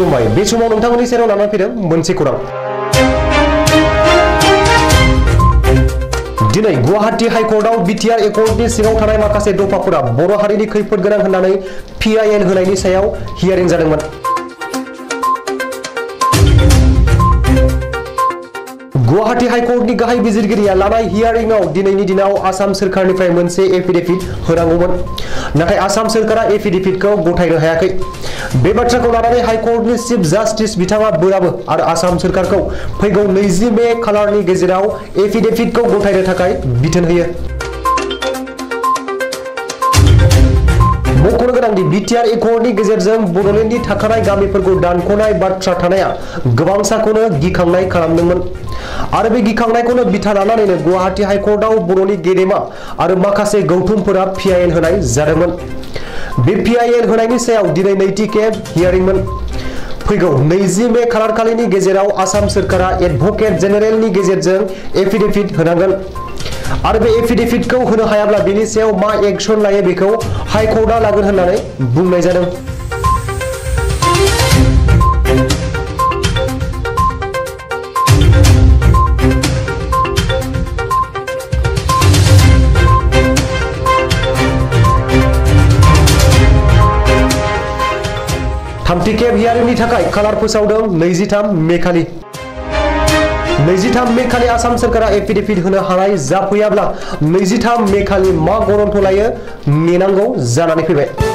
खुलुमबाय बे समाव नोंथांमोननि सेराव लाना फैदों मोनसे खौरां। दिनै गुवाहाटी हाइकर्टआव बिटिआर एकर्डनि सिङाव थानाय माखासे दफाफोरा बर' हारिनि खैफोद गोनां होननानै पिआइएल होनायनि सायाव हियारिं जादोंमोन। गुवाहाटी हाइकर्टनि गाहाय बिजिरगिरिया लानाय हियारिंआव दिनैनि दिनाव आसाम सोरखारनिफ्राय मोनसे एफिडेभिट होनांगौमोन, नाथाय आसाम सोरखारा एफिडेभिटखौ गथायनो हायाखै। बे बाथ्राखौ लानानै हाइकर्टनि चिफ जास्टिस बिथाङा बोराबो आरो आसाम सोरखारखौ फैगौ 20 मे खालारनि गेजेराव एफिडेभिटखौ गथायनो थाखाय बिथोन होयो। मख'नो गोनांदि बिटिआर एकर्डनि गेजेरजों बड'लेण्डनि थाखानाय गामिफोरखौ दानख'नाय बाथ्रा थानाया गोबांसाखौनो गिखांनाय खालामदोंमोन आरो बे गिखांनायखौनो बिथा लानानैनो गुवाहाटी हाइकर्टआव बर'नि गेदेमा आरो माखासे गौथुमफोरा पिआइएल होनाय जादोंमोन। बे पिआइएल होनायनि सायाव दिनै नैथि खेब हियारिंमोन। फैगौ 20 मे खालारखालिनि गेजेराव आसाम सोरखारा एडभोकेट जेनेरेलनि गेजेरजों एफिडेभिट होनांगोन आरो बे एफिडेभिटखौ होनो हायाब्ला बेनि सायाव मा एक्शन लायो बेखौ हाइकर्टआ लागोन होननानै बुंनाय जादों। थामथि खेब हियारिंनि थाखाय खालार फोसावदों 23 मे खालि। 23 मे खालि आसाम सोरखारा एफिडेभिट होनो हानाय जाफैयाब्ला 23 मे खालि मा गरन्थ लायो नेनांगौ जानानै फैबाय।